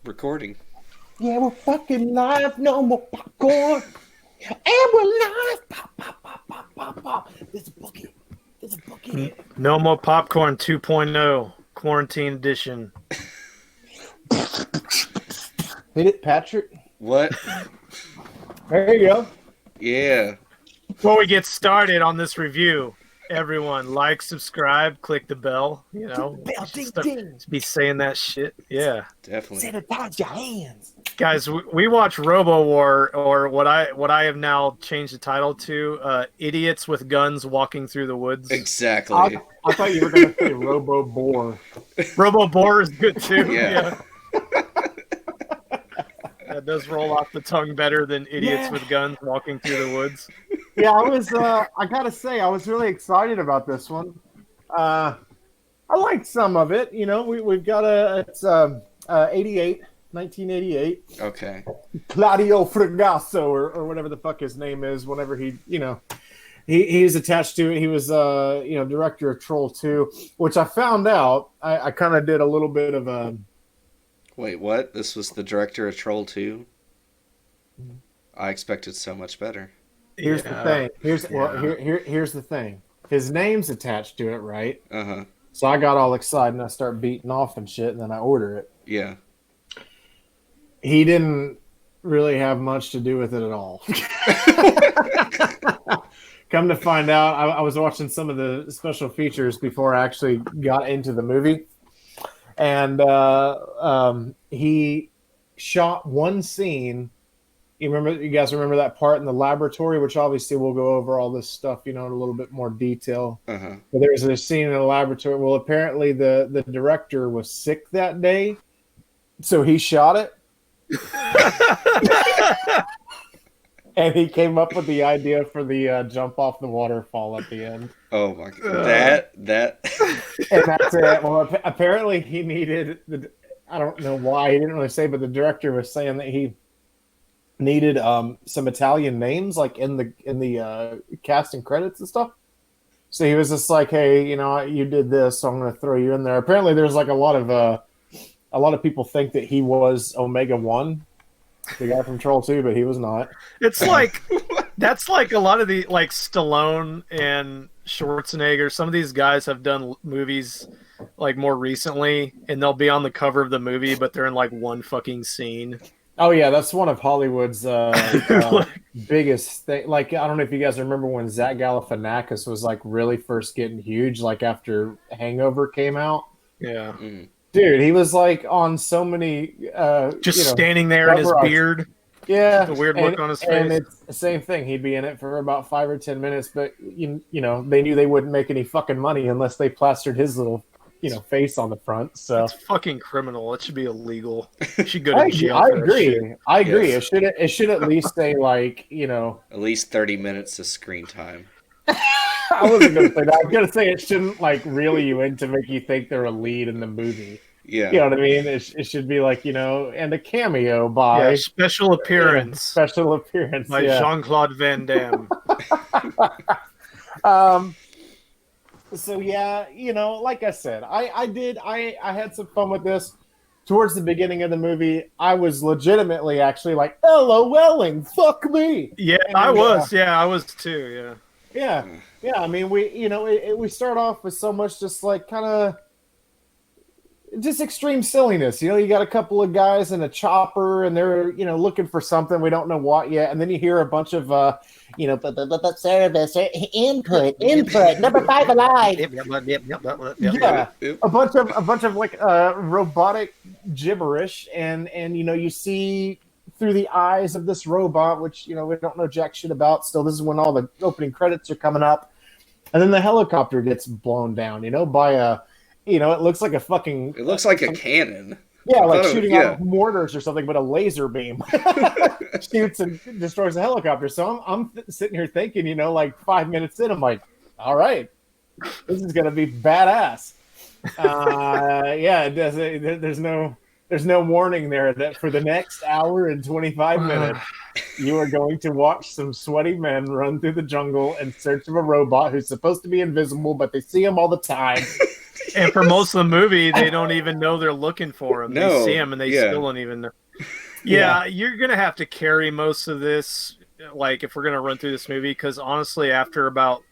Recording. Yeah, we're fucking live. No more popcorn. And we're live. Pop, pop, pop, pop, pop, pop. There's a bucket. There's a bucket. No more popcorn 2.0 quarantine edition. Hit it, Patrick. What? There you go. Yeah. Before we get started on this review, everyone like, subscribe, click the bell. You know, Bell, ding, ding. be saying that shit. Yeah, Definitely. Sanitize your hands. guys, we watch Robowar, or what I have now changed the title to, idiots with guns walking through the woods. Exactly. I thought you were going to say Robowar. Robowar is good too. Yeah. That does roll off the tongue better than idiots with guns walking through the woods. Yeah, I gotta say, I was really excited about this one. I liked some of it. You know, we've got it's 1988. Okay. Claudio Fragasso, or whatever the fuck his name is, whenever he's attached to it. He was, director of Troll 2, which I found out, I kind of did a little bit of a... Wait, what? This was the director of Troll 2? I expected so much better. Here's the thing. Here's the thing. His name's attached to it, right? Uh-huh. So I got all excited and I start beating off and shit, and then I order it. Yeah. He didn't really have much to do with it at all. Come to find out, I was watching some of the special features before I actually got into the movie. And he shot one scene. You guys remember that part in the laboratory, which obviously we'll go over all this stuff, in a little bit more detail. Uh-huh. But there was a scene in the laboratory. Well, apparently the director was sick that day, so he shot it. And he came up with the idea for the jump off the waterfall at the end. Oh my god. That And that's it. Well, apparently he needed I don't know why, he didn't really say, but the director was saying that he needed some Italian names like in the casting credits and stuff. So he was just like, hey, you did this, so I'm going to throw you in there. Apparently there's like a lot of people think that he was Omega 1, the guy from Troll 2, but he was not. It's like that's like a lot of the like Stallone and Schwarzenegger. Some of these guys have done movies like more recently, and they'll be on the cover of the movie, but they're in like one fucking scene. Oh yeah, that's one of Hollywood's biggest thing. Like, I don't know if you guys remember when Zach Galifianakis was like really first getting huge, like after Hangover came out. Yeah. Dude, he was like on so many standing there in his beard. Yeah. The weird look on his face. And it's the same thing. He'd be in it for about 5 or 10 minutes, but they knew they wouldn't make any fucking money unless they plastered his little face on the front. So it's fucking criminal. It should be illegal. It should go to jail. I agree. I agree. Yes. It should at least say like, at least 30 minutes of screen time. I wasn't going to say that. I was going to say it shouldn't like reel you in to make you think they're a lead in the movie. Yeah. You know what I mean? It should be like, and a cameo by... Yeah, special appearance. Special appearance. By Jean-Claude Van Damme. So, yeah, like I said, I had some fun with this. Towards the beginning of the movie, I was legitimately actually like, LOLing, fuck me. Yeah, and, I was too, yeah. Yeah, I mean, we start off with so much just like kind of just extreme silliness. You got a couple of guys in a chopper and they're, looking for something. We don't know what yet. And then you hear a bunch of, service, input, number 5 alive. Yeah. A bunch of like robotic gibberish. And you see through the eyes of this robot, which, we don't know jack shit about. Still, this is when all the opening credits are coming up. And then the helicopter gets blown down, by a... it looks like a fucking... It looks like a cannon. Yeah, like shooting out mortars or something, but a laser beam shoots and destroys a helicopter. So I'm sitting here thinking, like 5 minutes in, I'm like, all right, this is going to be badass. There's no warning there that for the next hour and 25 minutes, you are going to watch some sweaty men run through the jungle in search of a robot who's supposed to be invisible, but they see him all the time. And for most of the movie, they don't even know they're looking for him. No, They see him and they yeah. still don't even know. Yeah, you're gonna have to carry most of this, like if we're gonna run through this movie, because honestly, after about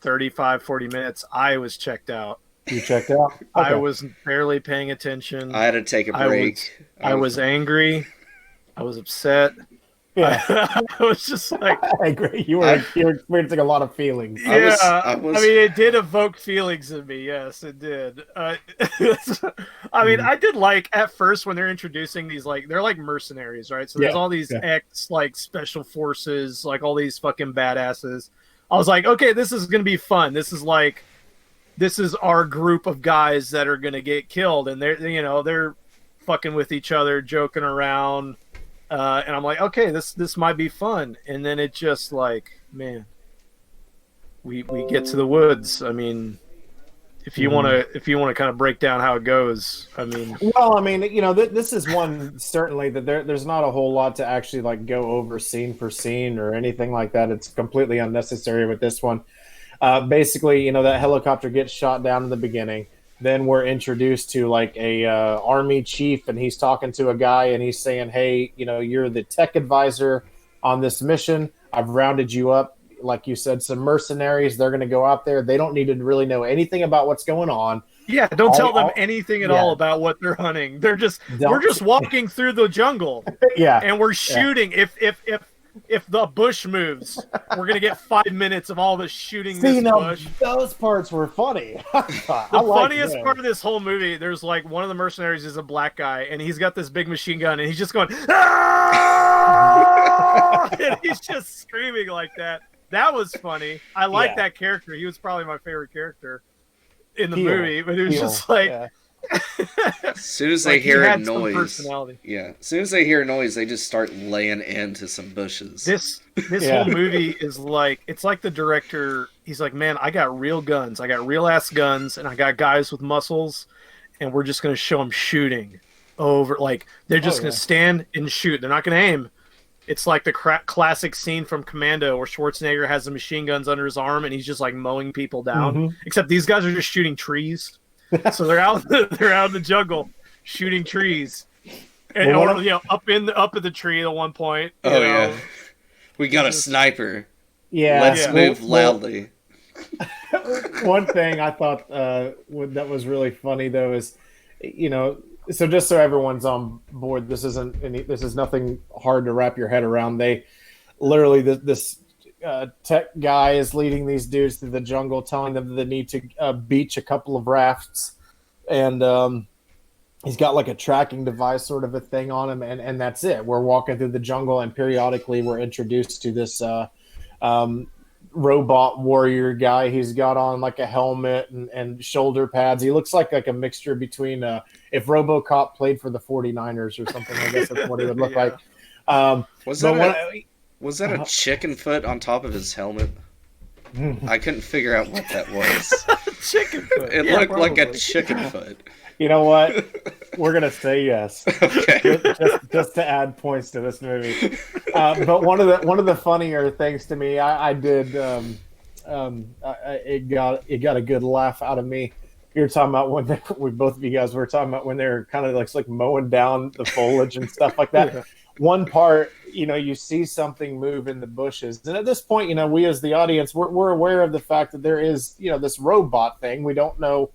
35, 40 minutes, I was checked out. You checked out? Okay. I was barely paying attention. I had to take a break. I was angry. I was upset. Yeah. I was just like, I agree. You were experiencing a lot of feelings. yeah. I was- I mean, it did evoke feelings in me. Yes, it did. I mean, I did like at first when they're introducing these, like, they're like mercenaries, right? So there's all these ex like special forces, like all these fucking badasses. I was like, okay, this is gonna be fun. This is our group of guys that are gonna get killed, and they're fucking with each other, joking around. And I'm like, okay, this might be fun. And then it just like, man, we get to the woods. I mean, if you want to kind of break down how it goes, I mean, well, I mean, this is one certainly that there's not a whole lot to actually like go over scene for scene or anything like that. It's completely unnecessary with this one. Basically, that helicopter gets shot down in the beginning. Then we're introduced to like a army chief, and he's talking to a guy, and he's saying, "Hey, you're the tech advisor on this mission. I've rounded you up, like you said, some mercenaries. They're going to go out there. They don't need to really know anything about what's going on. Yeah, don't tell them anything at all about what they're hunting. We're just walking through the jungle. Yeah, and we're shooting. If the bush moves, we're gonna get 5 minutes of all the shooting this bush. Those parts were funny. The funniest part of this whole movie, there's like one of the mercenaries is a black guy, and he's got this big machine gun, and he's just going, "Ah!" and he's just screaming like that. That was funny. I like that character. He was probably my favorite character in the movie, but it was just like. Yeah. As soon as they hear a noise, as soon as they hear a noise, they just start laying into some bushes. This whole movie is like, it's like the director, he's like, man, I got real guns, I got real ass guns, and I got guys with muscles, and we're just gonna show them shooting over, like they're just gonna stand and shoot. They're not gonna aim. It's like the classic scene from Commando where Schwarzenegger has the machine guns under his arm and he's just like mowing people down. Except these guys are just shooting trees. So they're out in the jungle shooting trees, and up at the tree at one point. Yeah, we got a sniper. Yeah, let's move loudly. One thing I thought that was really funny though is, so just so everyone's on board, this is nothing hard to wrap your head around. They literally this tech guy is leading these dudes through the jungle, telling them that they need to beach a couple of rafts, and he's got like a tracking device sort of a thing on him, and that's it. We're walking through the jungle, and periodically we're introduced to this robot warrior guy. He's got on like a helmet and shoulder pads. He looks like a mixture between if RoboCop played for the 49ers or something. I guess that's what he would look like. Was that a chicken foot on top of his helmet? I couldn't figure out what that was. Chicken foot. It looked like a chicken foot. You know what? We're gonna say yes. Okay. just to add points to this movie. But one of the funnier things to me, I did. It got a good laugh out of me. You were talking about when both of you guys were talking about when they're kind of like mowing down the foliage and stuff like that. One part, you see something move in the bushes, and at this point, we as the audience, we're aware of the fact that there is, this robot thing. We don't know.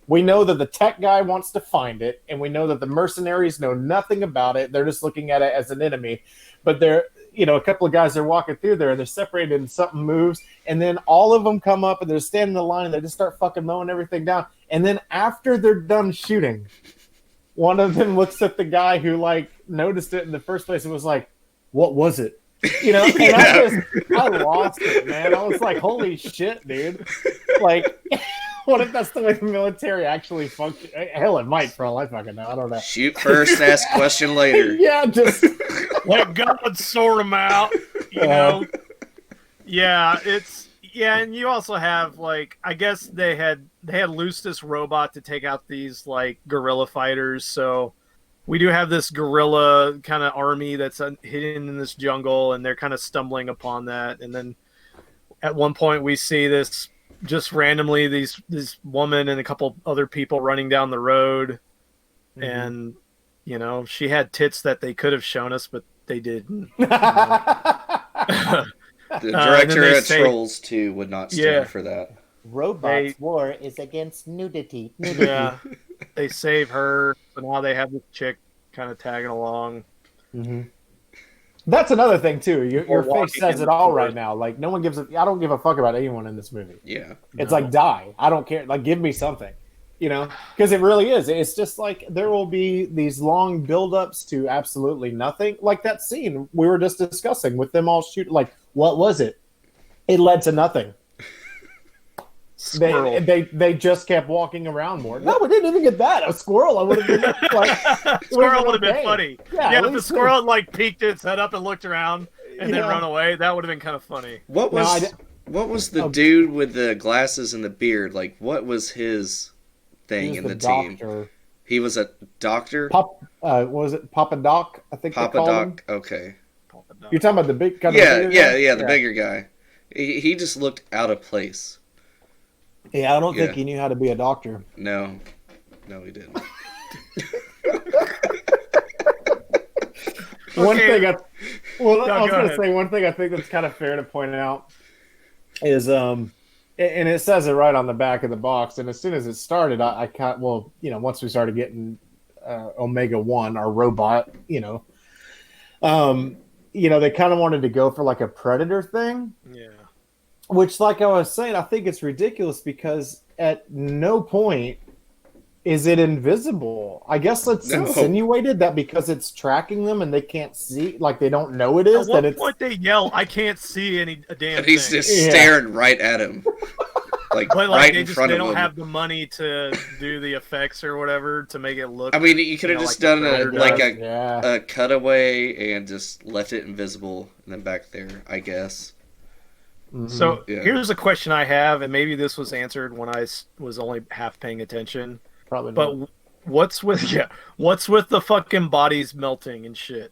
We know that the tech guy wants to find it, and we know that the mercenaries know nothing about it. They're just looking at it as an enemy. But they're, a couple of guys are walking through there, and they're separated, and something moves, and then all of them come up, and they're standing in the line, and they just start fucking mowing everything down. And then after they're done shooting, one of them looks at the guy who noticed it in the first place and was like, "What was it?" And I lost it, man. I was like, "Holy shit, dude!" What if that's the way the military actually functions? Hell, it might, for all I fucking know. I don't know. Shoot first, ask question later. Yeah, just let God sort them out. Yeah, and you also have I guess they had loosed this robot to take out these guerrilla fighters. So we do have this guerrilla kind of army that's hidden in this jungle, and they're kind of stumbling upon that. And then at one point we see this just randomly this woman and a couple other people running down the road, and she had tits that they could have shown us, but they didn't. The director at Trolls 2 would not stand for that. Robots war is against nudity. Yeah, they save her, but now they have this chick kind of tagging along. Mm-hmm. That's another thing too. Your face says it all right now. Like no one gives a. I don't give a fuck about anyone in this movie. Yeah, it's like die. I don't care. Like give me something, because it really is. It's just like there will be these long buildups to absolutely nothing. Like that scene we were just discussing with them all shooting. Like what was it? It led to nothing. They just kept walking around more. No, we didn't even get that. A squirrel. I would have been like. Squirrel would have been funny. Yeah, if the squirrel peeked its head up and looked around and then run away, that would have been kind of funny. What was the dude with the glasses and the beard? Like, what was his thing in the team? He was a doctor. What was it Papa Doc? I think Papa Doc. Okay. Papa Doc. You're talking about the big kind the bigger guy. He just looked out of place. Yeah, I don't think he knew how to be a doctor. No, he didn't. One thing I think that's kind of fair to point out is, and it says it right on the back of the box. And as soon as it started, I once we started getting Omega 1, our robot, they kind of wanted to go for like a Predator thing. Yeah. Which, like I was saying, I think it's ridiculous because at no point is it invisible. I guess it's insinuated that because it's tracking them and they can't see, like they don't know it is. At what point they yell, "I can't see a damn thing." And he's just staring right at him, right in front of him. They don't have the money to do the effects or whatever to make it look. I mean, you could have just done a cutaway and just left it invisible and then back there, I guess. So here's a question I have, and maybe this was answered when I was only half paying attention. Probably not. But what's with the fucking bodies melting and shit?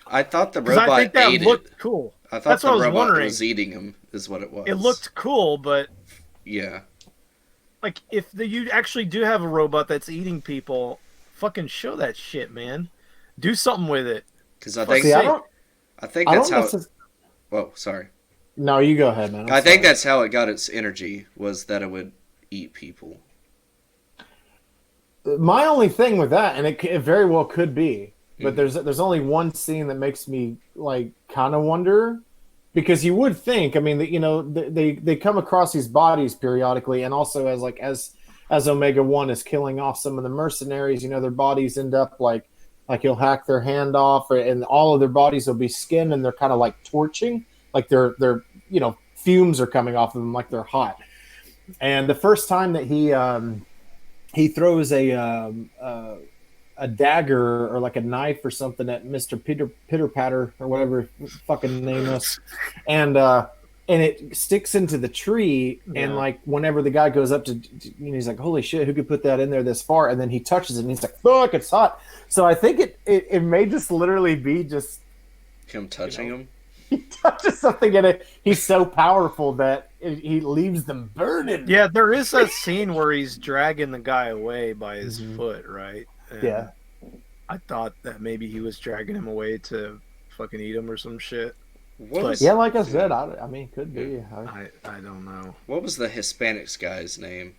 I thought the robot I think that looked cool. I thought the robot was eating him, is what it was. It looked cool, but yeah, like if you actually do have a robot that's eating people, fucking show that shit, man. Do something with it. Because I think that's how. Whoa, sorry. No, you go ahead, man. I think that's how it got its energy, was that it would eat people. My only thing with that, and it very well could be, but there's only one scene that makes me like kind of wonder, because you would think, I mean, that they come across these bodies periodically, and also as Omega 1 is killing off some of the mercenaries, their bodies end up like he'll hack their hand off, and all of their bodies will be skin, and they're kind of like torching, like they're fumes are coming off of them like they're hot. And the first time that he throws a dagger or like a knife or something at Mr. Pitter Patter or whatever his fucking name is, and it sticks into the tree, and like whenever the guy goes up to, he's like, holy shit, who could put that in there this far? And then he touches it and he's like, fuck, it's hot. So I think it may just literally be just him touching him. He touches something in it. He's so powerful that he leaves them burning. Yeah, there is a scene where he's dragging the guy away by his foot, right? And yeah. I thought that maybe he was dragging him away to fucking eat him or some shit. Yeah, like I said, I mean, could be. I don't know. What was the Hispanics guy's name?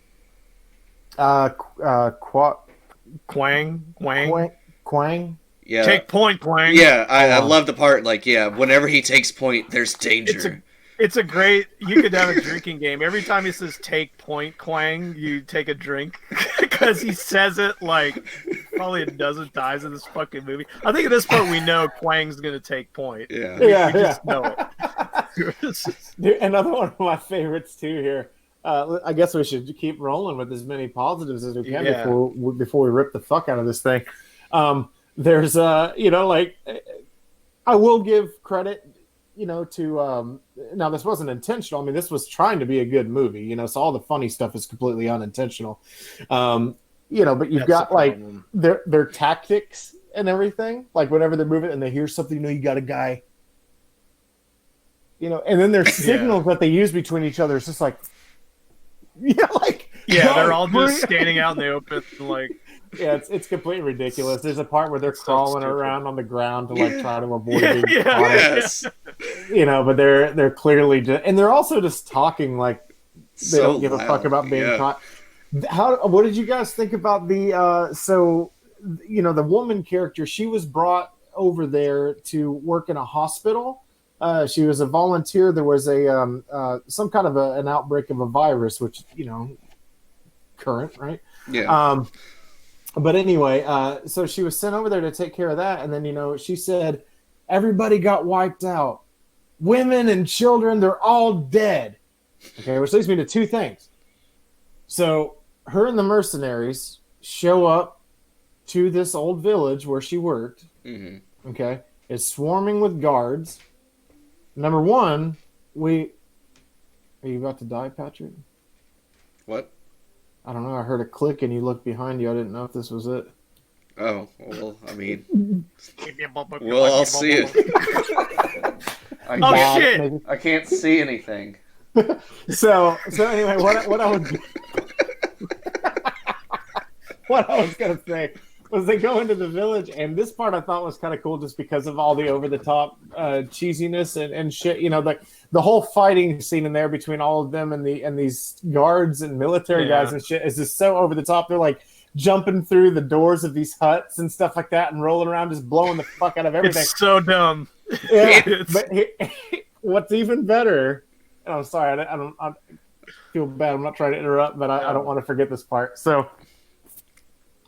Quang. Yeah. Take point, Quang. Yeah, I love the part, whenever he takes point, there's danger. It's a great, you could have a drinking game. Every time he says take point, Quang, you take a drink. Because he says it like probably a dozen times in this fucking movie. I think at this point we know Quang's going to take point. Yeah. We just know it. Dude, another one of my favorites too here. I guess we should keep rolling with as many positives as we can before we rip the fuck out of this thing. There's I will give credit, to now this wasn't intentional. I mean, this was trying to be a good movie, so all the funny stuff is completely unintentional. But you've got like their tactics and everything. Like whenever they're moving and they hear something, you got a guy. And then there's signals that they use between each other. It's just like, Yeah, like they're all just standing out in the open, like. Yeah, it's completely ridiculous. There's a part where they're crawling around on the ground to like try to avoid being caught. Yes. But they're clearly and they're also just talking like they So don't give loud. a fuck about being caught. What did you guys think about the the woman character? She was brought over there to work in a hospital. She was a volunteer. There was a some kind of an outbreak of a virus, which current, right? Yeah. But anyway, so she was sent over there to take care of that, and then she said everybody got wiped out, women and children, they're all dead. Okay, which leads me to two things. So her and the mercenaries show up to this old village where she worked. Mm-hmm. Okay, it's swarming with guards. Number one, are you about to die, Patrick? What? I don't know. I heard a click and you looked behind you. I didn't know if this was it. Oh, well, I mean, we'll all see it. Shit! I can't see anything. So anyway, what I was gonna say was they go into the village, and this part I thought was kind of cool just because of all the over the top cheesiness and shit. The whole fighting scene in there between all of them and these guards and military guys and shit is just so over the top. They're like jumping through the doors of these huts and stuff like that and rolling around, just blowing the fuck out of everything. It's so dumb. Yeah, but what's even better? And I'm sorry, I feel bad. I'm not trying to interrupt, but I don't want to forget this part. So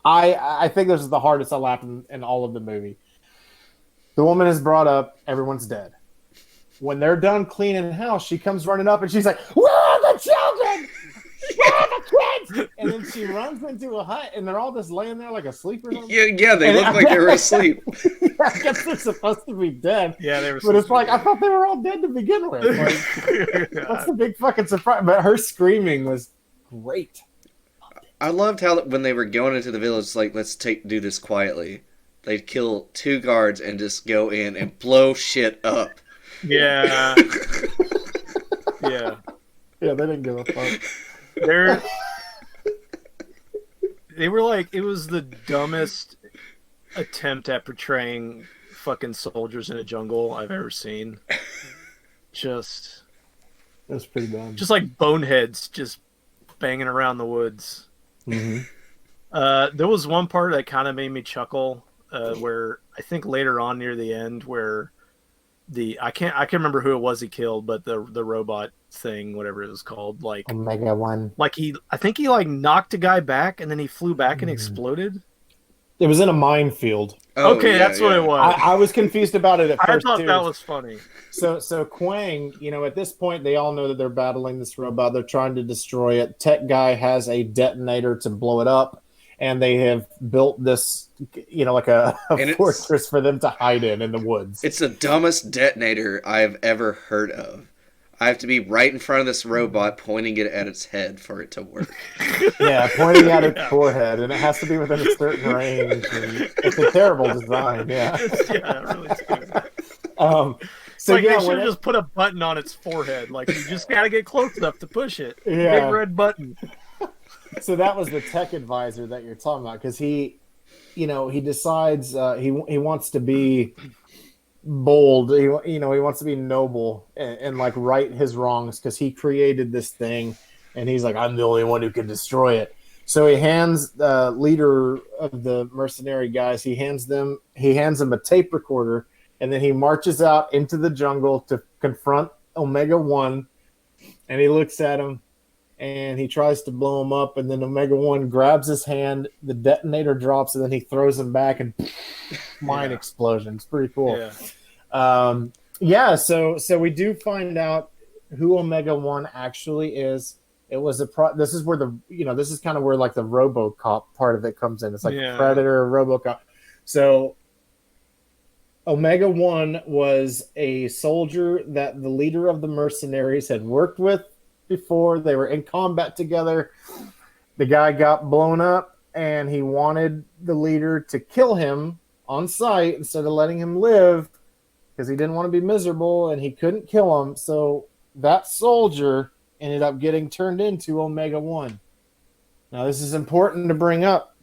I think this is the hardest I laughed in all of the movie. The woman is brought up, everyone's dead. When they're done cleaning the house, she comes running up and she's like, "Where are the children? Where are the kids?" And then she runs into a hut and they're all just laying there like asleep or something. Yeah, they look like they were asleep. I guess they're supposed to be dead. Yeah, they were. But it's like I thought they were all dead to begin with. Like, that's the big fucking surprise. But her screaming was great. I loved how when they were going into the village, like, let's do this quietly. They'd kill 2 guards and just go in and blow shit up. Yeah. Yeah. Yeah, they didn't give a fuck. They were like, it was the dumbest attempt at portraying fucking soldiers in a jungle I've ever seen. That's pretty dumb. Just like boneheads just banging around the woods. Mm-hmm. There was one part that kind of made me chuckle, where I think later on near the end, where I can't remember who it was he killed, but the robot thing, whatever it was called, like Omega 1. like I think he like knocked a guy back and then he flew back and exploded. It was in a minefield. Oh, okay, that's what it was. I was confused about it at first. I thought that was funny. So Quang, at this point, they all know that they're battling this robot. They're trying to destroy it. Tech Guy has a detonator to blow it up, and they have built this, like a fortress for them to hide in the woods. It's the dumbest detonator I've ever heard of. I have to be right in front of this robot, pointing it at its head for it to work. Yeah, pointing at its forehead, and it has to be within a certain range. And it's a terrible design. Yeah, really stupid. So they should have just put a button on its forehead. Like, you just got to get close enough to push it. Yeah. Big red button. So that was the tech advisor that you're talking about, because he decides he wants to be bold. He wants to be noble and like right his wrongs, because he created this thing, and he's like, I'm the only one who can destroy it. So he hands the leader of the mercenary guys. He hands him a tape recorder. And then he marches out into the jungle to confront Omega 1. And he looks at him and he tries to blow him up. And then Omega 1 grabs his hand, the detonator drops, and then he throws him back and mine explosion. It's pretty cool. Yeah. So we do find out who Omega 1 actually is. It was this is where this is kind of where like the RoboCop part of it comes in. It's like Predator, RoboCop. So Omega 1 was a soldier that the leader of the mercenaries had worked with before. They were in combat together. The guy got blown up, and he wanted the leader to kill him on sight instead of letting him live, because he didn't want to be miserable, and he couldn't kill him. So that soldier ended up getting turned into Omega-1. Now, this is important to bring up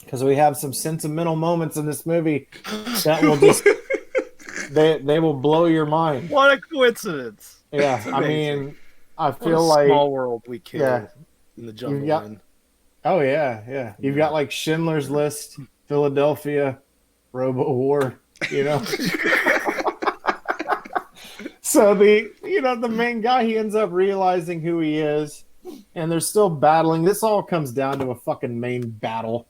because we have some sentimental moments in this movie that will just they will blow your mind. What a coincidence! Yeah, I mean, I feel what a like small world we kill in the jungle. Oh yeah. You've got like Schindler's List, Philadelphia, Robowar, you know. So the main guy, he ends up realizing who he is, and they're still battling. This all comes down to a fucking main battle.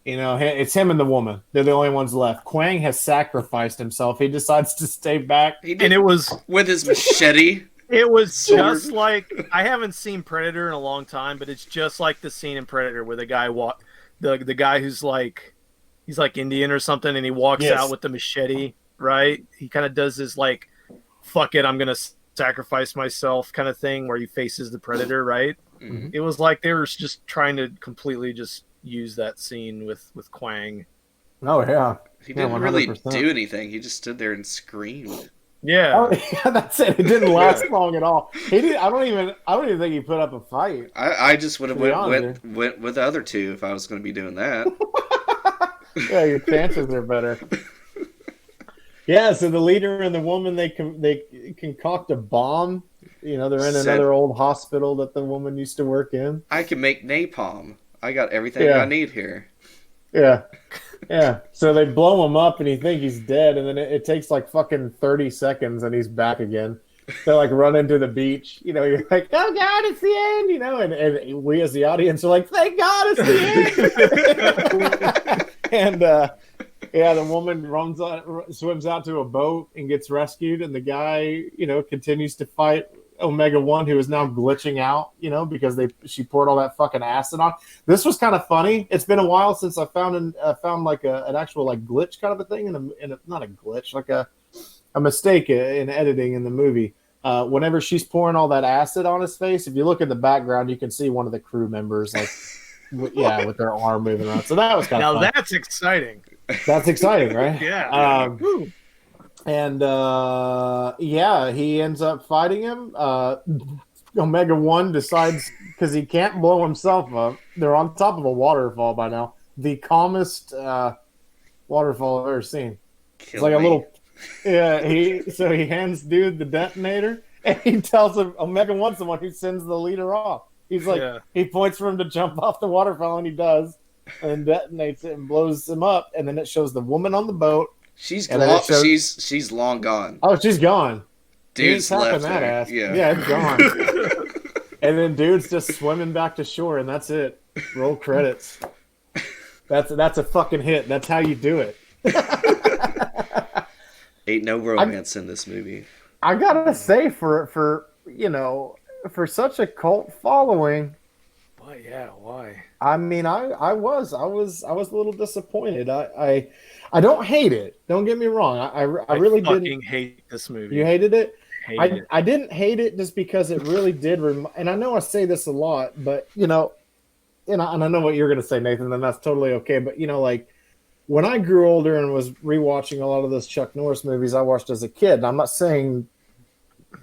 You know, it's him and the woman. They're the only ones left. Quang has sacrificed himself. He decides to stay back. And it was with his machete. It was just like, I haven't seen Predator in a long time, but it's just like the scene in Predator where the guy the guy who's like, he's like Indian or something, and he walks out with the machete, right? He kind of does this like, fuck it, I'm gonna sacrifice myself kind of thing where he faces the Predator, right? Mm-hmm. It was like they were just trying to completely just use that scene with Quang. Oh yeah, he didn't really do anything. He just stood there and screamed. Yeah. Oh, yeah, that's it. It didn't last long at all. He did. I don't even think he put up a fight. I just would have went with the other two if I was going to be doing that. Yeah, your chances are better. Yeah, so the leader and the woman, they concoct a bomb. You know, they're in another old hospital that the woman used to work in. I can make napalm. I got everything I need here. Yeah. Yeah. So they blow him up and you think he's dead, and then it takes like fucking 30 seconds and he's back again. They like run into the beach. You know, you're like, oh God, it's the end, you know, and we as the audience are like, thank God it's the end. And the woman swims out to a boat and gets rescued, and the guy, you know, continues to fight Omega-1, who is now glitching out, you know, because she poured all that fucking acid on. This was kind of funny. It's been a while since I found like an actual like glitch kind of a thing, not a glitch, like a mistake in editing in the movie. Whenever she's pouring all that acid on his face, if you look in the background, you can see one of the crew members like, with their arm moving around. So that was kind of fun. Now that's exciting. That's exciting, right? Yeah. And he ends up fighting him. Omega-1 decides, because he can't blow himself up. They're on top of a waterfall by now. The calmest waterfall I've ever seen. It's like a little. Yeah, he hands dude the detonator, and he tells him Omega-1's the one who sends the leader off. He's like, he points for him to jump off the waterfall, and he does, and detonates it and blows him up. And then it shows the woman on the boat. She's long gone. Oh, she's gone. Dude's left that there. ass. Yeah, it's gone. And then dude's just swimming back to shore, and that's it. Roll credits. That's a fucking hit. That's how you do it. Ain't no romance in this movie. I gotta say, for such a cult following. Why? I mean, I was a little disappointed. I don't hate it. Don't get me wrong. I really didn't hate this movie. You hated it? I didn't hate it just because it really did. And I know I say this a lot, but and I know what you're gonna say, Nathan, and that's totally okay. But like when I grew older and was rewatching a lot of those Chuck Norris movies I watched as a kid, and I'm not saying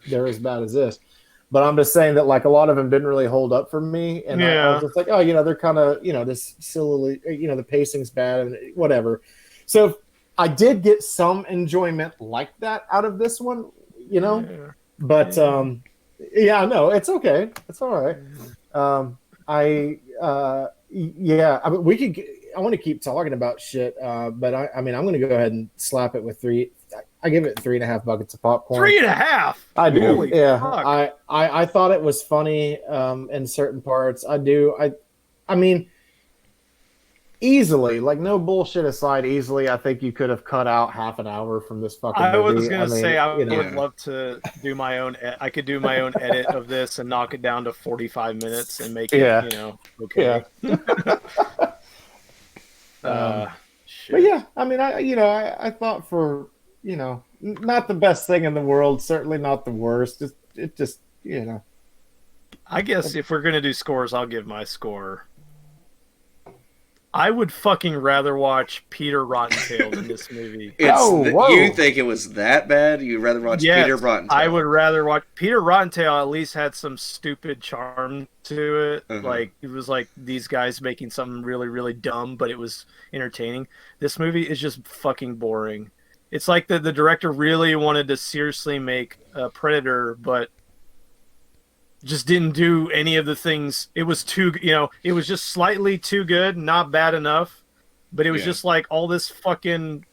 they're as bad as this, but I'm just saying that like a lot of them didn't really hold up for me, and I was just like, oh, they're kind of this silly, the pacing's bad and whatever. So I did get some enjoyment like that out of this one, but no, it's okay, it's all right. I mean, I want to keep talking about shit, but I'm going to go ahead and slap it with 3. I give it 3.5 buckets of popcorn. 3.5. I do. Holy fuck. I thought it was funny in certain parts. I do. I mean, easily, like no bullshit aside, easily, I think you could have cut out half an hour from this fucking movie. I was going to say I would love to do my own. I could do my own edit of this and knock it down to 45 minutes and make it, okay. Yeah. But yeah, I mean, I thought for not the best thing in the world, certainly not the worst. It just I guess if we're gonna do scores, I'll give my score I would fucking rather watch Peter Rottentail than this movie. You think it was that bad? You'd rather watch Peter Yes, Rottentail? I would rather watch Peter Rottentail. At least had some stupid charm to it. Like it was like these guys making something really, really dumb, but it was entertaining. This movie is just fucking boring. It's like the director really wanted to seriously make a Predator, but just didn't do any of the things. It was too, it was just slightly too good, not bad enough, but it was just like all this fucking.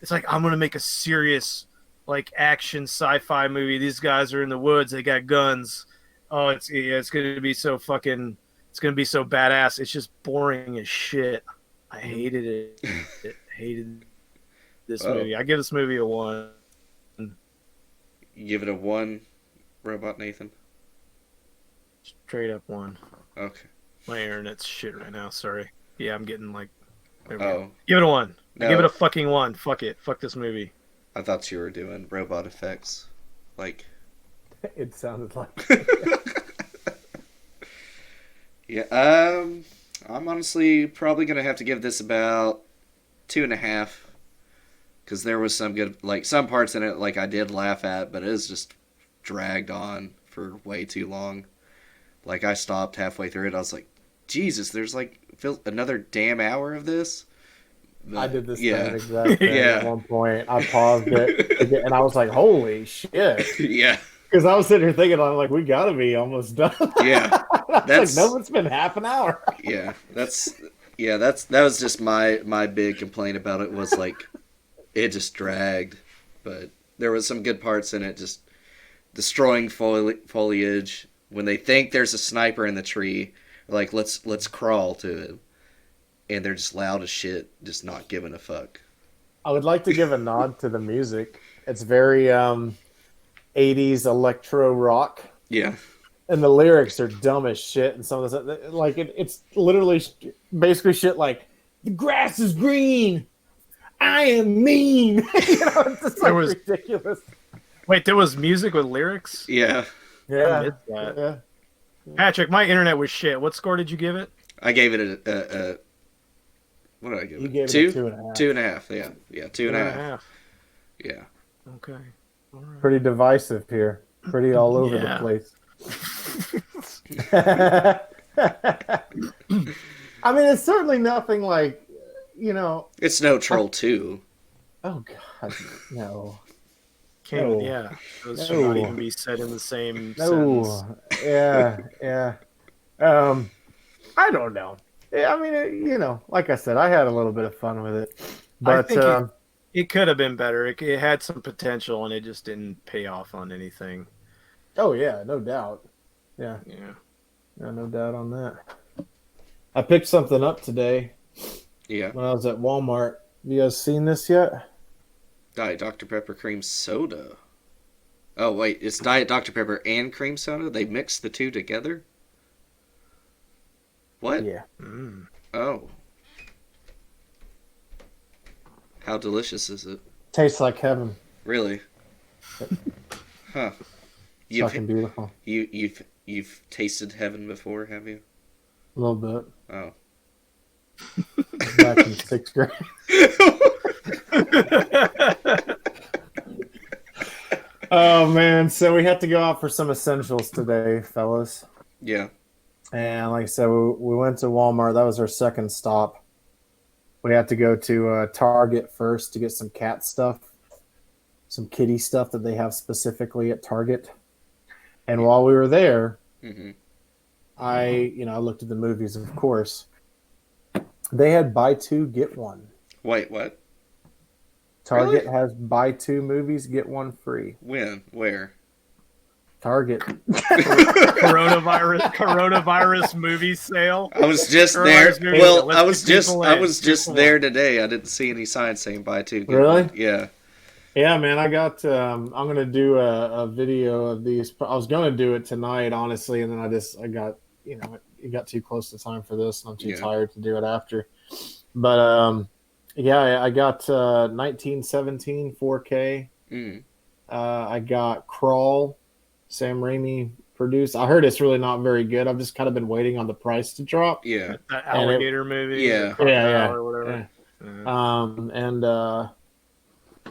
It's like, I'm gonna make a serious, like, action sci-fi movie. These guys are in the woods. They got guns. Oh, it's gonna be so fucking. It's gonna be so badass. It's just boring as shit. I hated it. Hated this movie. I give this movie a 1. You give it a 1, Robot Nathan? Straight up 1. Okay. My internet's shit right now. Sorry. Yeah, I'm getting like. Oh. Give it a 1. No. Give it a fucking 1. Fuck it. Fuck this movie. I thought you were doing robot effects. Like. It sounded like. Yeah. I'm honestly probably gonna have to give this about 2.5. Because there was some good, like, some parts in it, like, I did laugh at, but it was just dragged on for way too long. Like, I stopped halfway through it. I was like, Jesus, there's, like, another damn hour of this? But, I did this same exact thing Yeah. at one point. I paused it, and I was like, holy shit. Yeah. Because I was sitting here thinking, I'm like, we got to be almost done. Yeah. Like, no, it's been half an hour. Yeah. That was just my big complaint about it was, like, it just dragged. But there was some good parts in it, just destroying foliage. When they think there's a sniper in the tree, like, let's crawl to it. And they're just loud as shit, just not giving a fuck. I would like to give a nod to the music. It's very 80s electro rock. Yeah. And the lyrics are dumb as shit. And some of this, like, it's literally basically shit like, the grass is green. I am mean. It's just like ridiculous. Wait, there was music with lyrics? Yeah. Yeah. Yeah. Patrick, my internet was shit. What score did you give it? I gave it a what did I give it? You gave it 2? a 2.5. 2.5, yeah. Yeah, 2.5. Yeah. Okay. All right. Pretty divisive here. Pretty all over the place. I mean, it's certainly nothing like, It's no Troll 2. Oh, God, no. Yeah. Those should not even be said in the same sentence. Yeah. I don't know. I mean, like I said, I had a little bit of fun with it. But I think it could have been better. It had some potential, and it just didn't pay off on anything. Oh, yeah, no doubt. Yeah, no doubt on that. I picked something up today. Yeah. When I was at Walmart. Have you guys seen this yet? Diet Dr. Pepper cream soda. Oh, wait. It's Diet Dr. Pepper and cream soda? They mixed the two together? What? Yeah. Oh. How delicious is it? Tastes like heaven. Really? Huh. It's fucking beautiful. You've tasted heaven before, have you? A little bit. Oh. Back in 6th grade. Oh, man. So we had to go out for some essentials today, fellas. Yeah. And like I said, we went to Walmart. That was our second stop. We had to go to Target first to get some cat stuff. Some kitty stuff that they have specifically at Target. And while we were there, I looked at the movies, of course. They had buy two, get one. Wait, what? Target has buy two movies, get one free. When? Where? Target. Coronavirus movie sale. I was just there. Well, I was just there today. I didn't see any signs saying buy two. Really? One. Yeah. Yeah, man. I got. I'm gonna do a video of these. I was gonna do it tonight, honestly, and then I got. It got too close to time for this, and I'm too tired to do it after. But I got 1917 4K. I got Crawl, Sam Raimi produced. I heard it's really not very good. I've just kind of been waiting on the price to drop. Yeah. That alligator movie, Yeah. or crocodile Yeah. or whatever. And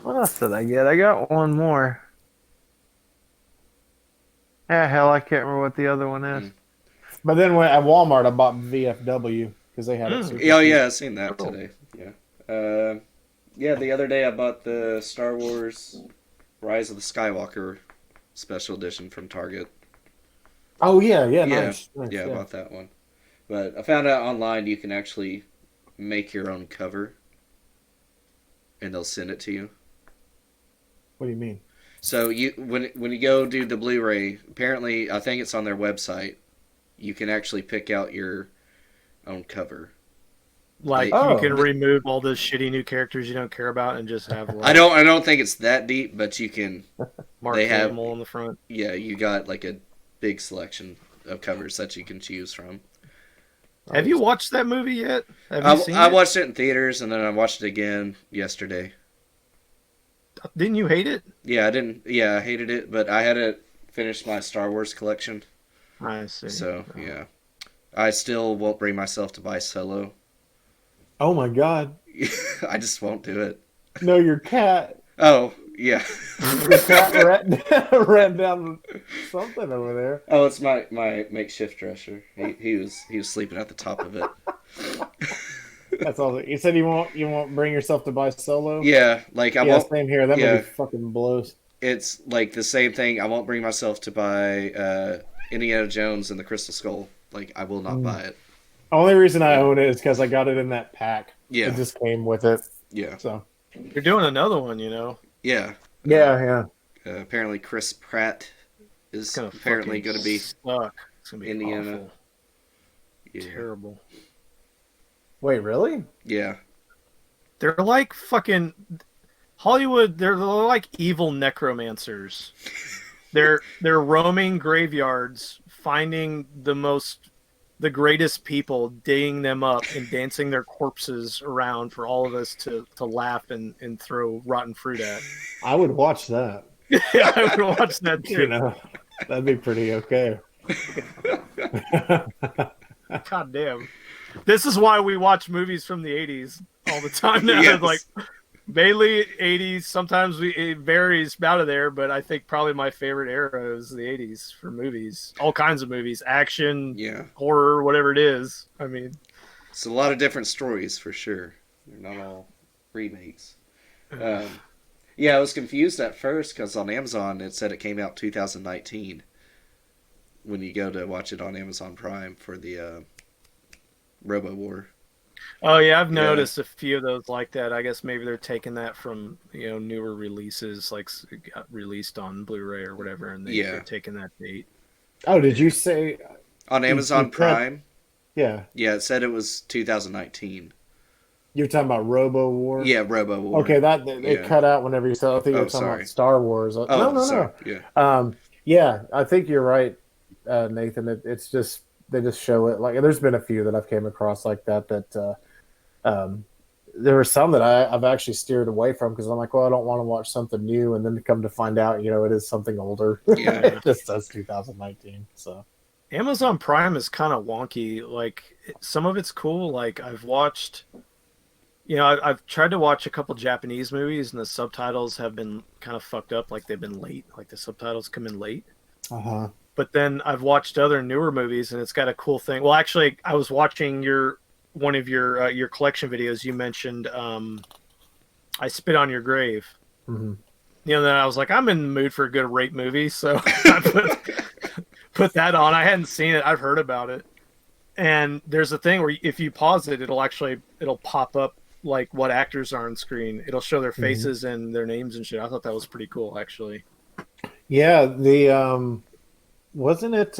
what else did I get? I got one more. Yeah, hell, I can't remember what the other one is. But then at Walmart, I bought VFW because they had it. Super Oh cheap. yeah, I seen that today. Yeah. Yeah, the other day I bought the Star Wars Rise of the Skywalker special edition from Target. Oh yeah, Yeah, nice. yeah, I bought that one. But I found out online you can actually make your own cover, and they'll send it to you. What do you mean? So when you go do the Blu-ray, apparently I think it's on their website. You can actually pick out your own cover. Like you can remove all those shitty new characters you don't care about and just have. Like, I don't think it's that deep, but you can. Mark Hamill on the front. Yeah, you got like a big selection of covers that you can choose from. Have you watched that movie yet? I watched it in theaters, and then I watched it again yesterday. Didn't you hate it? Yeah, I didn't. Yeah, I hated it, but I had to finish my Star Wars collection. I see. So yeah, I still won't bring myself to buy Solo. Oh my god! I just won't do it. No, your cat. Oh yeah. Your cat ran down something over there. Oh, it's my makeshift dresser. He was sleeping at the top of it. That's all. You said you won't bring yourself to buy Solo. Yeah, like I won't. Same here. That movie fucking blows. It's like the same thing. I won't bring myself to buy Indiana Jones and the Crystal Skull. Like I will not buy it. Only reason I own it is because I got it in that pack. Yeah, it just came with it. Yeah. So you're doing another one, you know. Yeah. Yeah. Apparently, Chris Pratt is apparently going to be stuck. It's going to be Indiana. Awful. Yeah. Terrible. Wait, really? Yeah. They're like fucking Hollywood. They're like evil necromancers. They're roaming graveyards, finding the greatest people, digging them up and dancing their corpses around for all of us to laugh and throw rotten fruit at. I would watch that. Yeah, I would watch that too. You know, that'd be pretty okay. God damn. This is why we watch movies from the 80s all the time now. Yes. Like mainly 80s. Sometimes it varies out of there, but I think probably my favorite era is the 80s for movies. All kinds of movies, action, horror, whatever it is. I mean, it's a lot of different stories for sure. They're not all remakes. Yeah, I was confused at first because on Amazon it said it came out 2019. When you go to watch it on Amazon Prime for the Robowar. Oh yeah, I've noticed a few of those like that. I guess maybe they're taking that from newer releases, like it got released on Blu-ray or whatever, and they're taking that date. Oh, did you say on Amazon Prime? Yeah. Yeah, it said it was 2019. You're talking about Robowar? Yeah, Robowar. Okay, it cut out whenever you said. I think you were talking about Star Wars. No. Yeah. Yeah, I think you're right, Nathan. It's just they just show it like. There's been a few that I've came across like that. There were some that I've actually steered away from because I'm like, well, I don't want to watch something new, and then to come to find out, it is something older. Yeah, it just says 2019. So Amazon Prime is kind of wonky. Like some of it's cool. Like I've watched. I've tried to watch a couple Japanese movies, and the subtitles have been kind of fucked up. Like they've been late. Like the subtitles come in late. Uh-huh. But then I've watched other newer movies, and it's got a cool thing. Well, actually, I was watching one of your collection videos. You mentioned I Spit on Your Grave. Mm-hmm. Then I was like, I'm in the mood for a good rape movie, so I put that on. I hadn't seen it. I've heard about it. And there's a thing where if you pause it, it'll pop up like what actors are on screen. It'll show their faces and their names and shit. I thought that was pretty cool, actually. Yeah, the wasn't it?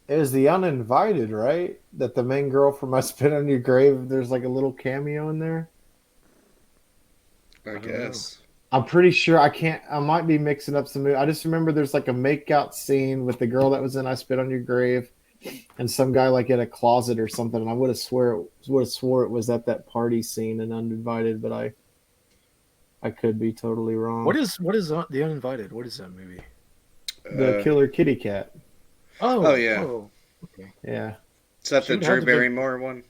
It was The Uninvited, right? That the main girl from I Spit on Your Grave. There's like a little cameo in there. I guess. I'm pretty sure I might be mixing up some movies. I just remember there's like a makeout scene with the girl that was in I Spit on Your Grave and some guy like in a closet or something. And I would have swore it was at that party scene in Uninvited, but I could be totally wrong. What is The Uninvited? What is that movie? the killer kitty cat. Oh, yeah. Okay. Yeah. Is that She the would have Drew to be- Barrymore one?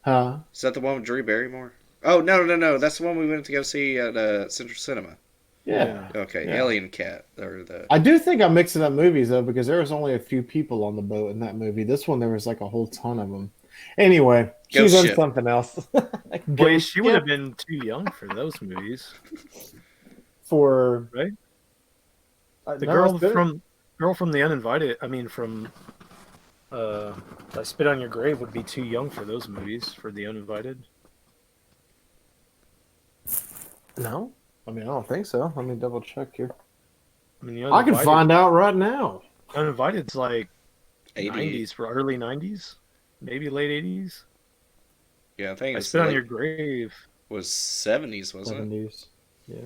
Huh? Is that the one with Drew Barrymore? Oh, no. That's the one we went to go see at Central Cinema. Yeah. Okay, Yeah. Alien Cat. Or the... I do think I'm mixing up movies though, because there was only a few people on the boat in that movie. This one, there was like a whole ton of them. Anyway, she's Ghost on ship. something else. Boy, she would have been too young for those movies, for right? The no, girl it's good. from The Uninvited. I mean, from I Spit on Your Grave would be too young for those movies for The Uninvited. No, I mean I don't think so. Let me double check here. I mean, The I can Uninvited- find out right now. Uninvited's like 88. 90s for early 90s, maybe late 80s. Yeah, I think I it's Spit on Your Grave. was 70s, wasn't it? 70s. Yeah.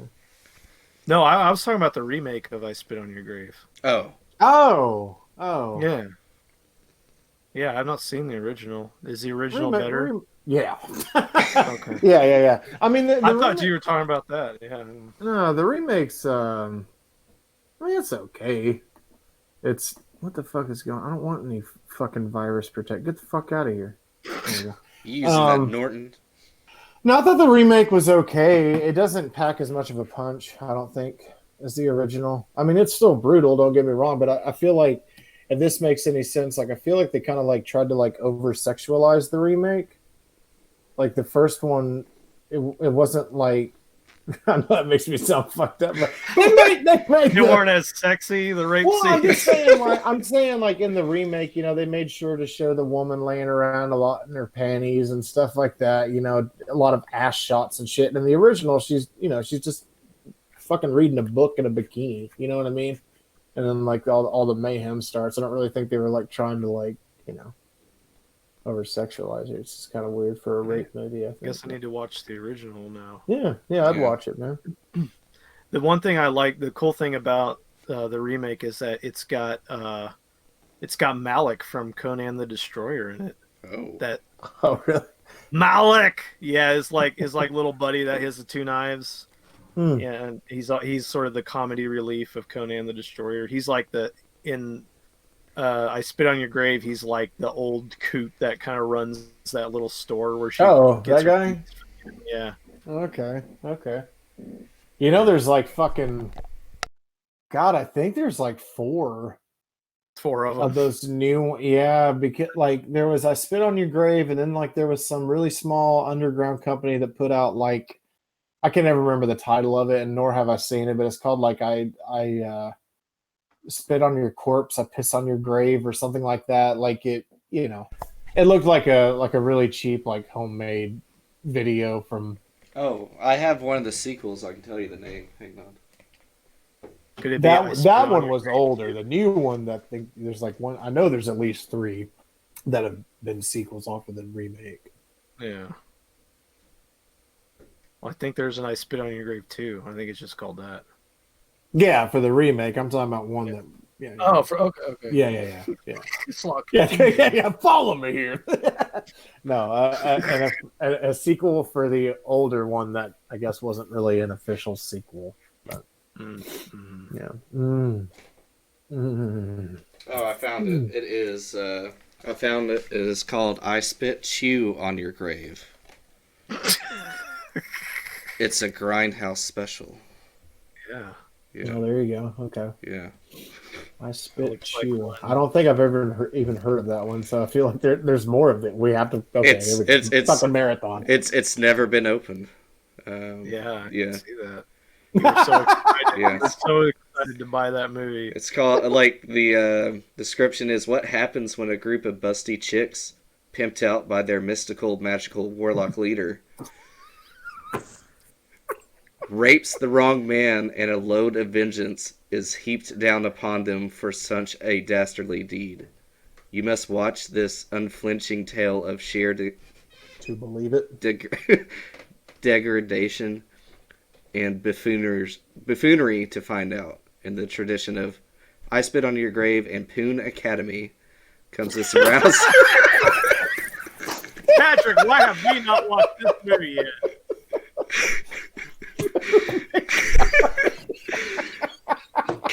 No, I was talking about the remake of I Spit on Your Grave. Oh. Oh. Yeah. Yeah, I've not seen the original. Is the original better? Yeah. Okay. Yeah. I mean, I thought you were talking about that. Yeah. No, the remake's. I mean, it's okay. It's what the fuck is going? I don't want any fucking virus protect. Get the fuck out of here. There you go. You using that Norton? No, I thought the remake was okay. It doesn't pack as much of a punch, I don't think, as the original. I mean, it's still brutal, don't get me wrong, but I feel like, if this makes any sense, like I feel like they kind of like tried to like over-sexualize the remake. Like the first one, it wasn't like, I know that makes me sound fucked up, but they made You weren't as sexy, the rape well, I'm scene. just saying, I'm saying, like in the remake, you know, they made sure to show the woman laying around a lot in her panties and stuff like that. You know, a lot of ass shots and shit. And in the original, she's just fucking reading a book in a bikini. You know what I mean? And then like all the mayhem starts. I don't really think they were like trying to like over sexualize her. It's just kind of weird for a rape movie. I think. Guess I need to watch the original now. Yeah, I'd watch it, man. The one thing I like, the cool thing about the remake is that it's got Malik from Conan the Destroyer in it. Oh. That Oh, really? Malik, yeah, is like little buddy that has the two knives. Hmm. Yeah, and he's sort of the comedy relief of Conan the Destroyer. He's like I Spit on Your Grave. He's like the old coot that kind of runs that little store where she. Oh, gets that her guy. Yeah. Okay. You know, there's like fucking. God, I think there's like four Four of them. of those new. Yeah, because like there was I Spit on Your Grave, and then like there was some really small underground company that put out like I can never remember the title of it, and nor have I seen it, but it's called like I Spit on Your Corpse, I Piss on Your Grave, or something like that. Like it, it looked like a really cheap like homemade video from. Oh, I have one of the sequels. I can tell you the name. Hang on. Could it be I Spit That on one Your was Grave? older. The new one that there's like one. I know there's at least 3 that have been sequels off of the remake. Yeah. Well, I think there's an I Spit on Your Grave too. I think it's just called that. Yeah, for the remake, I'm talking about one that. Yeah. Oh, okay. Yeah. It's like Yeah. Follow me here. No, and a sequel for the older one that I guess wasn't really an official sequel. But yeah. Oh, I found it. It is. I found it. It is called "I Spit Chew on Your Grave." It's a Grindhouse special. Yeah. Oh, there you go. Okay. Yeah. I Spit Looks like Chew. one. I don't think I've ever even heard of that one, so I feel like there's more of it. We have to. Okay, It's fucking marathon. It's never been opened. Yeah. I Yeah. can see that. You were so excited. Yeah. You were so excited to buy that movie. It's called like the description is what happens when a group of busty chicks, pimped out by their mystical, magical warlock leader, rapes the wrong man, and a load of vengeance is heaped down upon them for such a dastardly deed. You must watch this unflinching tale of sheer To believe it. degradation and buffoonery to find out. In the tradition of I Spit on Your Grave and Poon Academy comes this aroused. Patrick, why have we not watched this movie yet?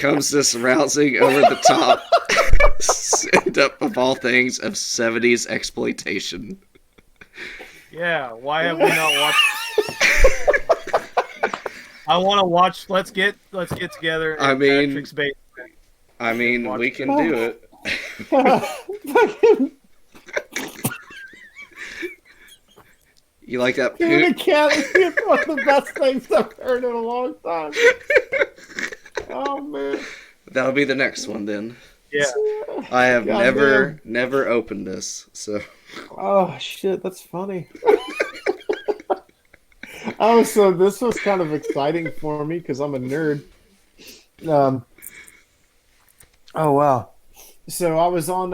comes this rousing, over-the-top send-up of all things of 70s exploitation. Yeah, why have we not watched? I want to watch. Let's get together. In Patrick's basement. I mean, we can do it. You like that? Dude, a cat is one of the best things I've heard in a long time. Oh man, That'll be the next one then. Yeah. I have Goddamn. never opened this, so. Oh shit, that's funny. Oh, so this was kind of exciting for me because I'm a nerd. Oh wow. So I was on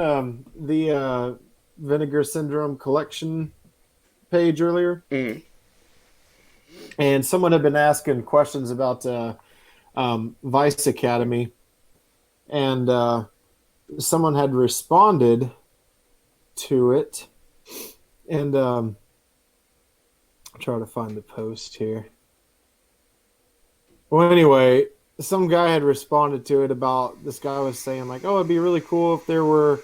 the Vinegar Syndrome collection page earlier, Mm. and someone had been asking questions about Vice Academy, and someone had responded to it, and I'll try to find the post here. Well, anyway, some guy had responded to it about this guy was saying like, "Oh, it'd be really cool if there were,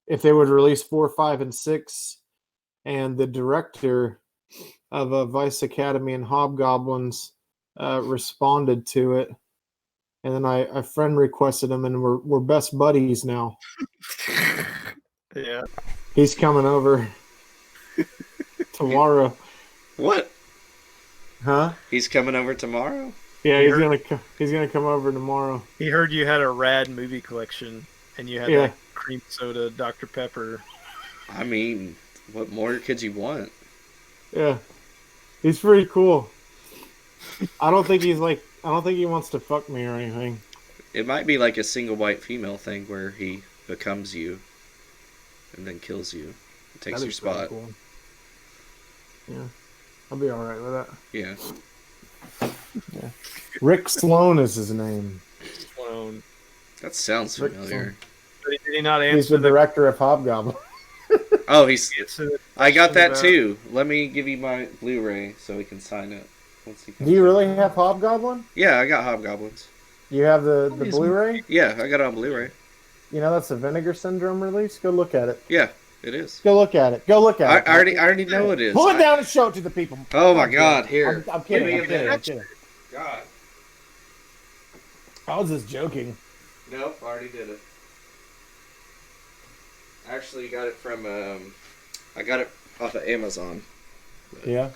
if they would release 4, 5, and 6." And the director of Vice Academy and Hobgoblins responded to it, and then I friend requested him, and we're best buddies now. Yeah. He's coming over tomorrow. What? Huh? He's coming over tomorrow? Yeah, he's gonna come over tomorrow. He heard you had a rad movie collection, and you had Yeah. that cream soda Dr. Pepper. I mean, what more could you want? Yeah, he's pretty cool. I don't think he wants to fuck me or anything. It might be like a single white female thing where he becomes you and then kills you. Takes That'd your be pretty spot. cool. Yeah, I'll be all right with that. Yeah. Rick Sloan is his name. Sloan. That sounds Rick familiar. But did he not He's answer the director of Hobgoblin. Oh, the I got that about- too. Let me give you my Blu-ray so we can sign it. Once he comes Do you in. really have Hobgoblin? Yeah, I got Hobgoblins. You have the He's- Blu-ray? Yeah, I got it on Blu-ray. You know that's a Vinegar Syndrome release? Go look at it. Yeah, it is. Go look at it. Go look I at it. already know it is. Pull it down and show it to the people. Oh my God! Here. I'm kidding. Give me I'm a kidding. I'm minute. kidding. God. I was just joking. Nope, I already did it. I actually got it from I got it off of Amazon. Yeah.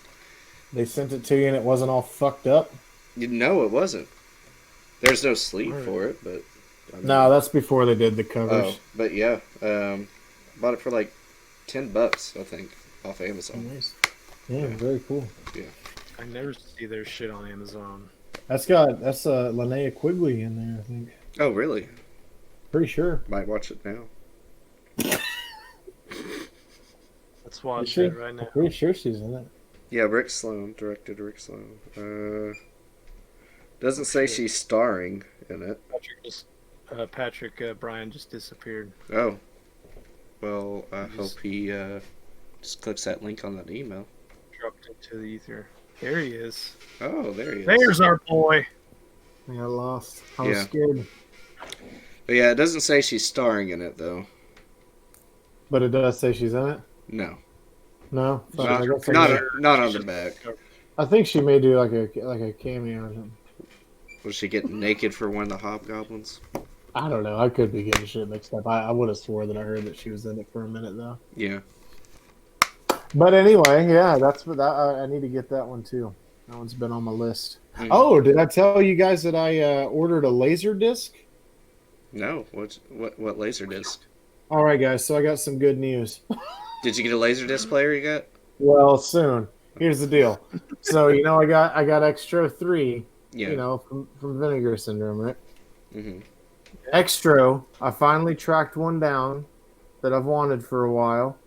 They sent it to you and it wasn't all fucked up? You know it wasn't. There's no sleeve for it, but I mean, No, that's before they did the covers. oh, but yeah, bought it for like $10, I think, off Amazon. Nice. Yeah, very cool. I never see their shit on Amazon. That's Linnea Quigley in there, I think. Oh, really? Pretty sure. Might watch it now. Let's watch Pretty it sure- right now. Pretty sure she's in it. Yeah, Rick Sloan directed Rick Sloan. Doesn't say she's starring in it. Patrick Bryan just disappeared. Oh, well, I hope he just clicks that link on that email. Dropped into the ether. There he is. Oh, there he is. There's our boy. I got lost. I was Yeah. scared. But yeah, it doesn't say she's starring in it though. But it does say she's in it? No, No? Fuck, not I guess not on the back. I think she may do like a cameo or something. Was she getting naked for one of the hobgoblins? I don't know. I could be getting shit mixed up. I would have swore that I heard that she was in it for a minute though. Yeah. But anyway, yeah, that's what I need to get that one too. That one's been on my list. Mm. Oh, did I tell you guys that I ordered a laser disc? No. What laser disc? All right, guys. So I got some good news. Did you get a laser disc player? You got? Well, soon. Here's the deal. So I got Extro 3. Yeah. From Vinegar Syndrome, right? Mm-hmm. Extro. I finally tracked one down that I've wanted for a while.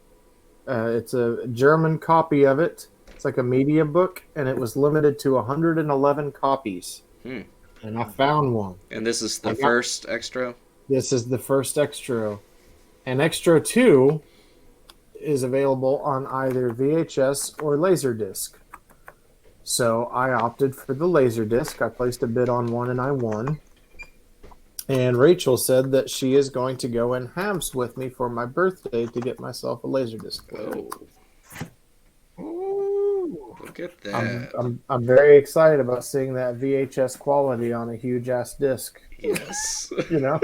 It's a German copy of it. It's like a media book, and it was limited to 111 copies. Hmm. And I found one. And this is the I got- first extra. This is the first Extro. And Extro 2 is available on either VHS or Laserdisc. So I opted for the Laserdisc. I placed a bid on one and I won. And Rachel said that she is going to go in halves with me for my birthday to get myself a Laserdisc player. Oh, Ooh. look at I'm, that. I'm I'm very excited about seeing that VHS quality on a huge ass disc. Yes. You know,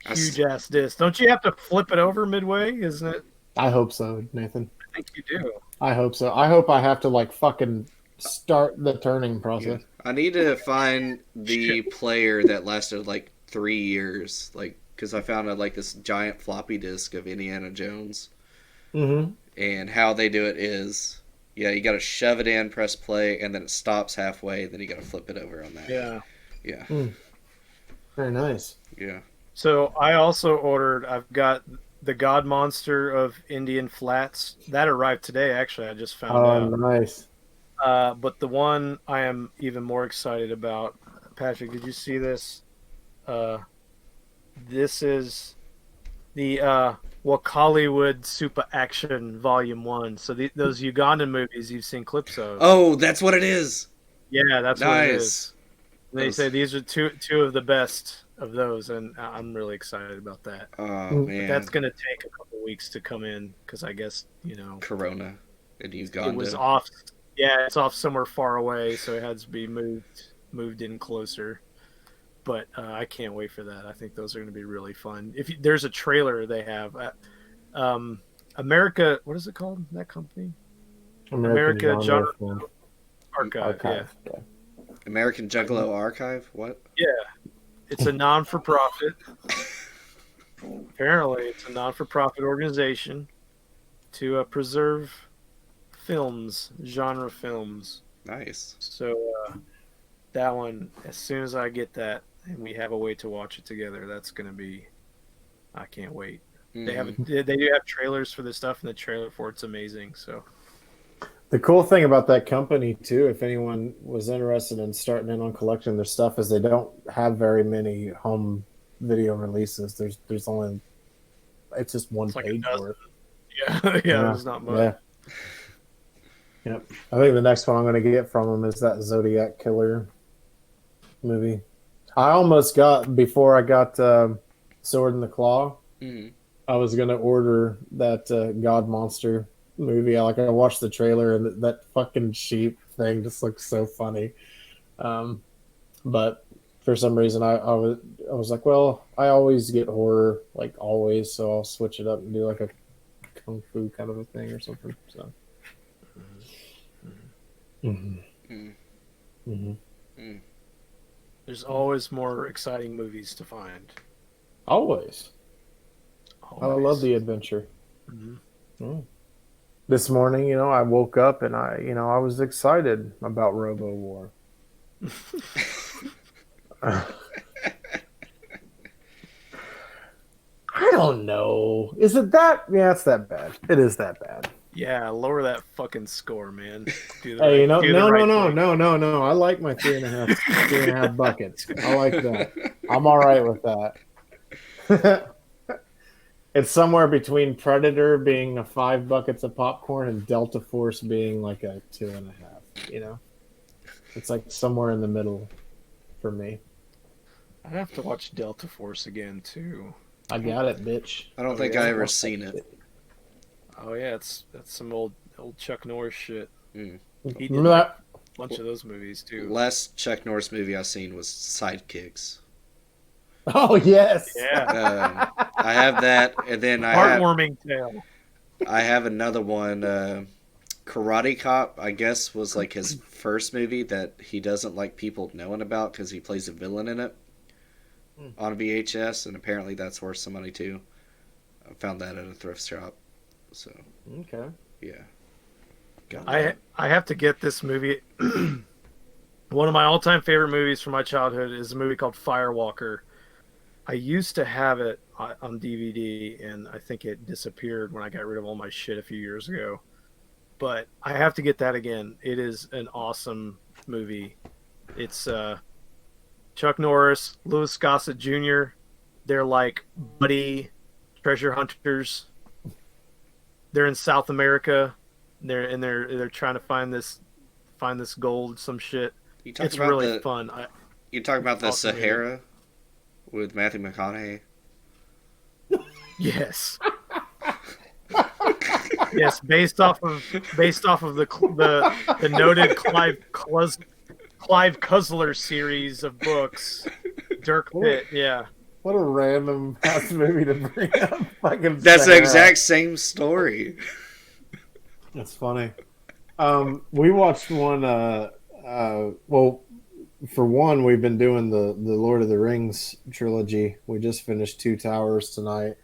Huge ass disc. Don't you have to flip it over midway? Isn't it? I hope so, Nathan. I think you do. I hope so. I hope I have to like fucking start the turning Yeah. process. I need to find the player that lasted like 3 years, like because I found like this giant floppy disk of Indiana Jones, Mm-hmm. and how they do it is, yeah, you got to shove it in, press play, and then it stops halfway. Then you got to flip it over on that. Yeah. Yeah. Very nice. Yeah. So I also ordered. I've got the God Monster of Indian Flats that arrived today. Actually, I just found Oh, out. nice. But the one I am even more excited about, Patrick, did you see this? This is the Wakaliwood Super Action Volume 1. So those Ugandan movies you've seen clips of. Oh, that's what it is. Yeah, that's what it is. Nice. They say these are two of the best of those, and I'm really excited about that. Oh But man. But that's going to take a couple weeks to come in because I guess, Corona in Uganda. it was off. Yeah, it's off somewhere far away, so it had to be moved in closer. But I can't wait for that. I think those are going to be really fun. There's a trailer they have, America. What is it called? That company, America Genre Film Archive. Archive. Yeah, American Juggalo Archive. What? yeah. It's a non-for-profit. Apparently, it's a non-for-profit organization to preserve genre films. Nice. So that one, as soon as I get that and we have a way to watch it together, that's going to be. I can't wait. Mhm. They do have trailers for this stuff, and the trailer for it's amazing. So The cool thing about that company too, if anyone was interested in starting in on collecting their stuff, is they don't have very many home video releases. There's only it's just one It's like a page dozen. worth. yeah, there's not much. Yeah. Yep. I think the next one I'm going to get from them is that Zodiac Killer movie. I almost got before I got Sword in the Claw. Mhm. I was going to order that God Monster movie. I watched the trailer and that fucking sheep thing just looks so funny. But for some reason I was like, well, I always get horror like always, so I'll switch it up and do like a kung fu kind of a thing or something. So. Mm-hmm. Mm. Mm-hmm. Mm. There's always more exciting movies to find. Always. I love Always. the adventure. Mhm. Mm. This morning, I woke up and I was excited about Robowar. I don't know. Is it that? Yeah, it's that bad. It is that bad. Yeah, lower that fucking score, man. Hey, do no, the no, right no, thing. no, no, no. I like my 3.5 buckets. I like that. I'm all right with that. It's somewhere between Predator being a 5 buckets of popcorn and Delta Force being like a 2.5. It's like somewhere in the middle for me. I have to watch Delta Force again too. I got it, bitch. I don't think yeah? I ever seen it. Oh yeah, that's some old Chuck Norris shit. Mm. He did Remember like that? a bunch of those movies too. Last Chuck Norris movie I seen was Sidekicks. Oh yes. Yeah, I have that, and then I have heartwarming tale. another one. Karate Cop, I guess, was like his first movie that he doesn't like people knowing about because he plays a villain in it on VHS, and apparently that's worth some money too. I found that at a thrift shop. So Okay. yeah, I have to get this movie. One of my all-time favorite movies from my childhood is a movie called Firewalker. I used to have it on DVD, and I think it disappeared when I got rid of all my shit a few years ago. But I have to get that again. It is an awesome movie. It's Chuck Norris, Louis Gossett Jr. They're like buddy treasure hunters. They're in South America. They're trying to find this gold, some shit. You talk It's about really the fun. you talk about the Awesome movie. Sahara with Matthew McConaughey. Yes. Yes, based off of the noted Clive Cussler series of books. Dirk Pitt, yeah. What a random ass movie to bring up. Fucking That's the Sahara. exact same story. That's funny. We watched one. Well, for one, we've been doing the Lord of the Rings trilogy. We just finished Two Towers tonight.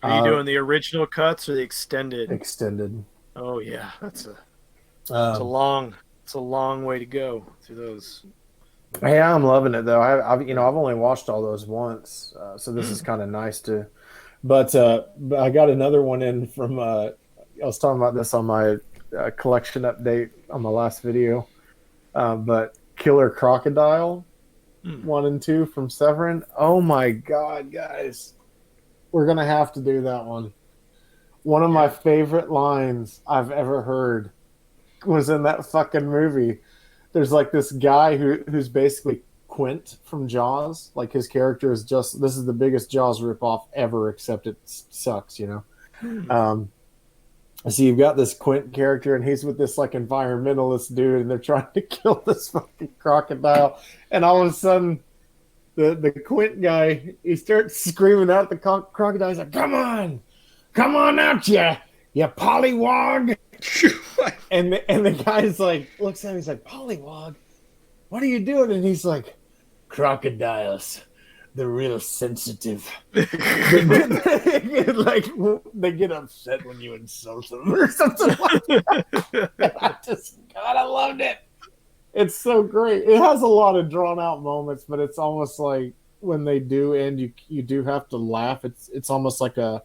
Are you doing the original cuts or the extended? Extended? Oh yeah, it's a long way to go through those. Yeah, I'm loving it though. I've only watched all those once, so this is kind of nice to. But I got another one in from. I was talking about this on my collection update on my last video, but Killer Crocodile 1 and 2 from Severin. Oh my god, guys, we're gonna have to do that one. One of my favorite lines I've ever heard was in that fucking movie. There's like this guy who's basically Quint from Jaws. Like his character is just, this is the biggest Jaws ripoff ever, except it sucks, you know. So you've got this Quint character, and he's with this like environmentalist dude, and they're trying to kill this fucking crocodile, and all of a sudden, the Quint guy, he starts screaming out at the crocodile. He's like, come on out, you pollywog. And the guy's like, looks at him, he's like, pollywog, what are you doing? And he's like, crocodiles, they're real sensitive. Like, they get upset when you insult them or something like that. I loved it. It's so great. It has a lot of drawn out moments, but it's almost like when they do end, you do have to laugh. It's almost like a,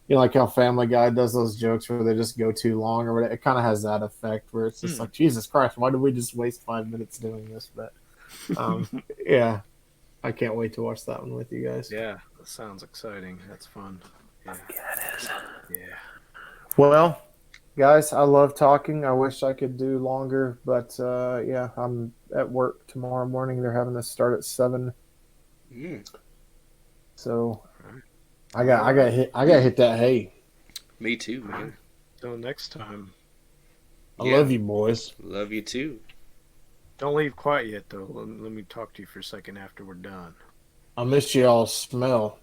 you know, like how Family Guy does those jokes where they just go too long or whatever. It kind of has that effect where it's just like, Jesus Christ, why did we just waste 5 minutes doing this? But yeah, I can't wait to watch that one with you guys. Yeah, that sounds exciting. That's fun. Yeah, it is. Yeah. Well, guys, I love talking. I wish I could do longer, but yeah, I'm at work tomorrow morning. They're having us start at 7. So I got hit that hay. Me too, man. Till next time. I love you, boys. Love you too. Don't leave quiet yet, though. Let me talk to you for a second after we're done. I miss y'all's smell.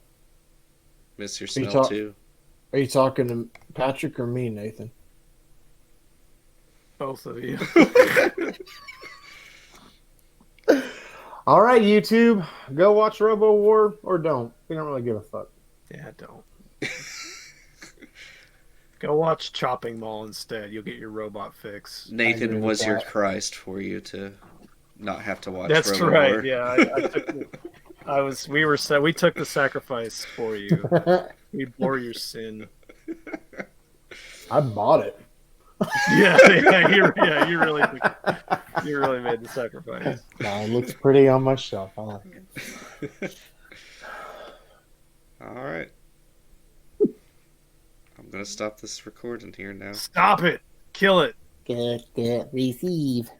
Miss your smell too. Are you talking to Patrick or me, Nathan? Both of you. All right, YouTube. Go watch Robowar or don't. We don't really give a fuck. Yeah, don't. Go watch Chopping Mall instead. You'll get your robot fix. Nathan was your Christ for you to not have to watch. That's Robowar. right. Yeah, we took the sacrifice for you. We bore your sin. I bought it. You really made the sacrifice. No, it looks pretty on my shelf. I like it. All right. I'm gonna stop this recording here now. Stop it. Kill it. Good, receive.